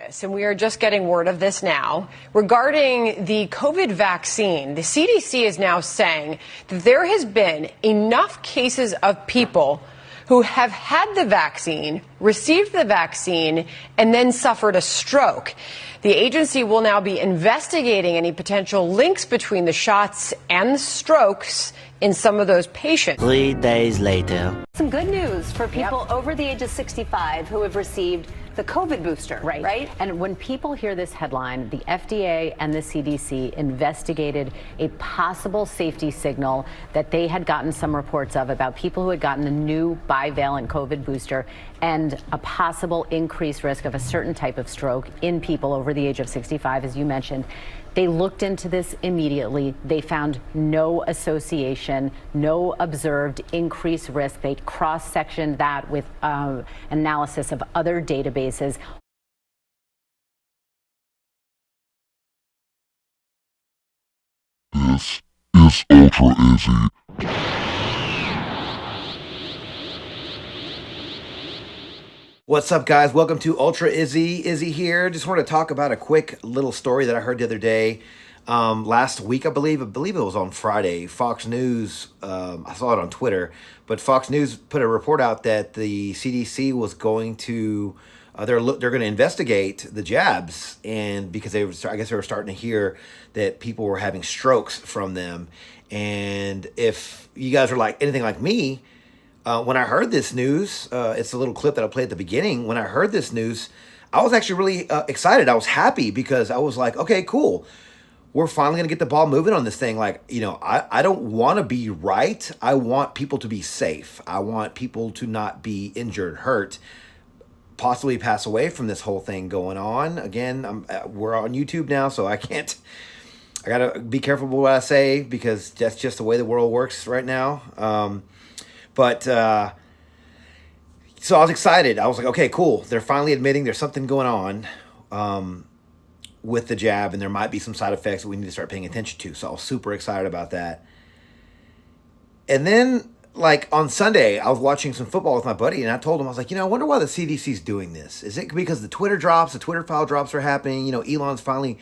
this, and we are just getting word of this now, regarding the COVID vaccine. The CDC is now saying that there has been enough cases of people who have had the vaccine, received the vaccine, and then suffered a stroke. The agency will now be investigating any potential links between the shots and the strokes in some of those patients. 3 days later. Some good news for people over the age of 65 who have received the COVID booster, right? And when people hear this headline, the FDA and the CDC investigated a possible safety signal that they had gotten some reports of about people who had gotten the new bivalent COVID booster and a possible increased risk of a certain type of stroke in people over the age of 65, as you mentioned. They looked into this immediately. They found no association, no observed increased risk. They cross-sectioned that with analysis of other databases. This is Ultra Izzy. What's up, guys? Welcome to Ultra Izzy. Izzy here. Just wanted to talk about a quick little story that I heard the other day. Last week, I believe it was on Friday. Fox News, I saw it on Twitter, but Fox News put a report out that the CDC was going to, they're going to investigate the jabs, and because I guess they were starting to hear that people were having strokes from them. And if you guys are like anything like me, when I heard this news, it's a little clip that I played at the beginning. When I heard this news, I was actually really excited. I was happy because I was like, okay, cool. We're finally going to get the ball moving on this thing. Like, you know, I don't want to be right. I want people to be safe. I want people to not be injured, hurt, possibly pass away from this whole thing going on. Again, we're on YouTube now, so I got to be careful with what I say because that's just the way the world works right now. But so I was excited. I was like, okay, cool. They're finally admitting there's something going on with the jab, and there might be some side effects that we need to start paying attention to. So I was super excited about that. And then, like, on Sunday, I was watching some football with my buddy, and I told him, I was like, you know, I wonder why the CDC's doing the Twitter file drops are happening. You know, Elon's finally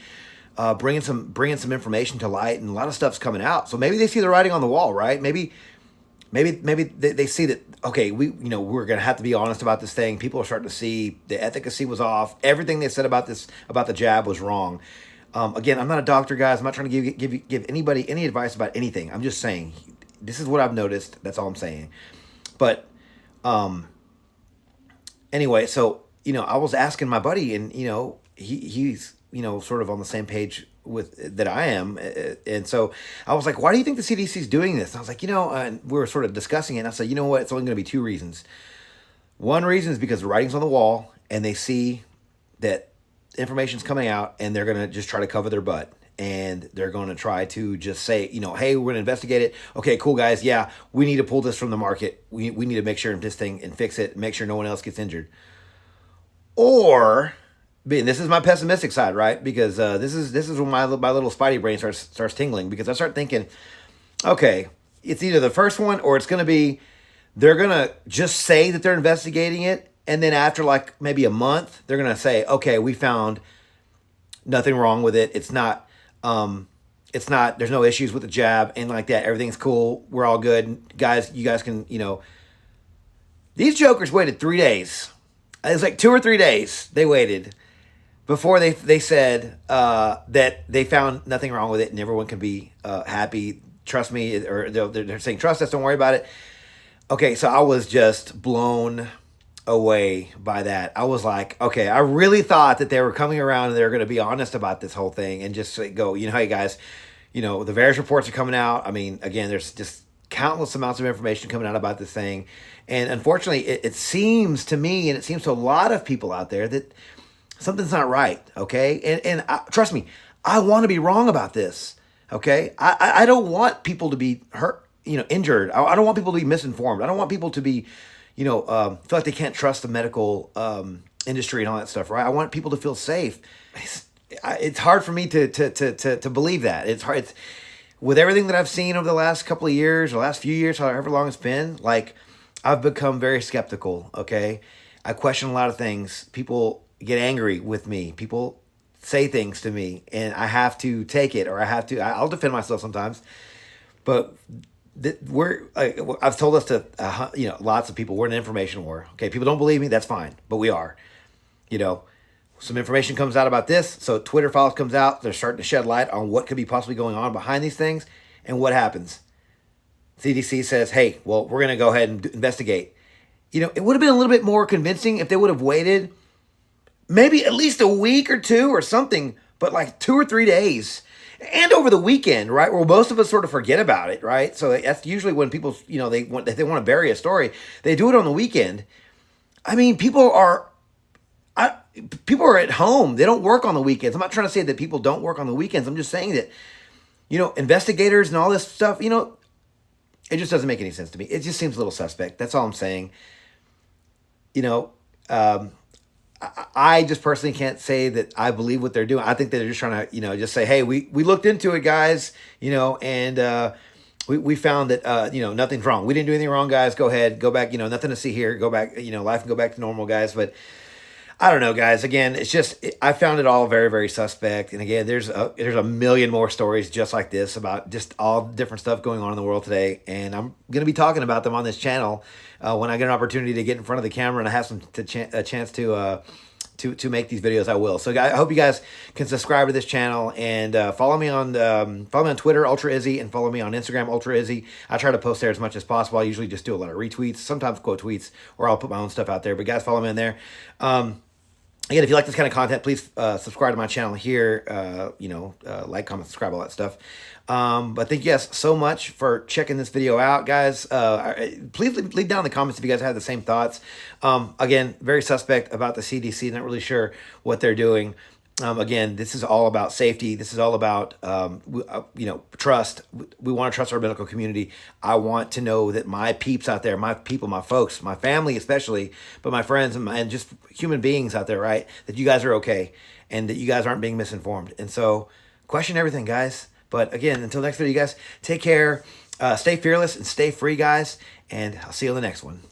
bringing some information to light, and a lot of stuff's coming out. So maybe they see the writing on the wall, right? Maybe they see that, okay, we're going to have to be honest about this thing. People are starting to see the efficacy was off. Everything they said about the jab was wrong. Again, I'm not a doctor, guys. I'm not trying to give anybody any advice about anything. I'm just saying, this is what I've noticed. That's all I'm saying. But anyway, so, you know, I was asking my buddy, and, you know, he's, you know, sort of on the same page with that I am. And so I was like, why do you think the CDC is doing this? And I was like, you know, and we were sort of discussing it. And I said, you know what? It's only going to be two reasons. One reason is because the writing's on the wall and they see that information's coming out and they're going to just try to cover their butt. And they're going to try to just say, you know, hey, we're going to investigate it. Okay, cool, guys. Yeah, we need to pull this from the market. We need to make sure this thing and fix it, make sure no one else gets injured. Or, and this is my pessimistic side, right? Because this is when my little spidey brain starts tingling, because I start thinking, okay, it's either the first one or it's going to be they're going to just say that they're investigating it, and then after like maybe a month, they're going to say, okay, we found nothing wrong with it. It's not, there's no issues with the jab and like that. Everything's cool. We're all good. Guys, you guys can, you know, these jokers waited 3 days. It was like 2 or 3 days they waited before they said that they found nothing wrong with it and everyone can be happy. Trust me, or they're saying, trust us, don't worry about it. Okay, so I was just blown away by that. I was like, okay, I really thought that they were coming around and they were going to be honest about this whole thing and just go, you know, hey guys, you know, the various reports are coming out. I mean, again, there's just countless amounts of information coming out about this thing. And unfortunately, it seems to me, and it seems to a lot of people out there, that something's not right, okay? And trust me, I want to be wrong about this, okay? I don't want people to be hurt, you know, injured. I don't want people to be misinformed. I don't want people to be, you know, feel like they can't trust the medical industry and all that stuff, right? I want people to feel safe. It's hard for me to believe that. It's hard. With everything that I've seen over the last couple of years, or last few years, however long it's been, like, I've become very skeptical, okay? I question a lot of things. People get angry with me. People say things to me, and I have to take it, or I'll defend myself sometimes. But I've told us to, lots of people, we're in an information war. Okay, people don't believe me, that's fine, but we are. Some information comes out about this, so Twitter files comes out, they're starting to shed light on what could be possibly going on behind these things, and what happens? CDC says, hey, well, we're going to go ahead and investigate. It would have been a little bit more convincing if they would have waited maybe at least a week or two or something, but like 2 or 3 days. And over the weekend, right, where most of us sort of forget about it, right? So that's usually when people, if they want to bury a story, they do it on the weekend. I mean, people are at home. They don't work on the weekends. I'm not trying to say that people don't work on the weekends. I'm just saying that, investigators and all this stuff, it just doesn't make any sense to me. It just seems a little suspect. That's all I'm saying. I just personally can't say that I believe what they're doing. I think they're just trying to, just say, hey, we looked into it, guys, and we found that, nothing's wrong. We didn't do anything wrong, guys. Go ahead, go back, nothing to see here. Go back, life can go back to normal, guys. But I don't know, guys. Again, it's just, I found it all very, very suspect. And again, there's a million more stories just like this about just all different stuff going on in the world today. And I'm going to be talking about them on this channel when I get an opportunity to get in front of the camera and I have a chance to make these videos. I will. So I hope you guys can subscribe to this channel and follow me on Twitter, Ultra Izzy, and follow me on Instagram, Ultra Izzy. I try to post there as much as possible. I usually just do a lot of retweets, sometimes quote tweets, or I'll put my own stuff out there. But guys, follow me in there. Again, if you like this kind of content, please subscribe to my channel here. Like, comment, subscribe, all that stuff. But thank you guys so much for checking this video out, guys. Please leave down in the comments if you guys have the same thoughts. Again, very suspect about the CDC. Not really sure what they're doing. Again, this is all about safety. This is all about, trust. We want to trust our medical community. I want to know that my peeps out there, my people, my folks, my family especially, but my friends and just human beings out there, right, that you guys are okay and that you guys aren't being misinformed. And so question everything, guys. But again, until next video, you guys, take care, stay fearless and stay free, guys. And I'll see you on the next one.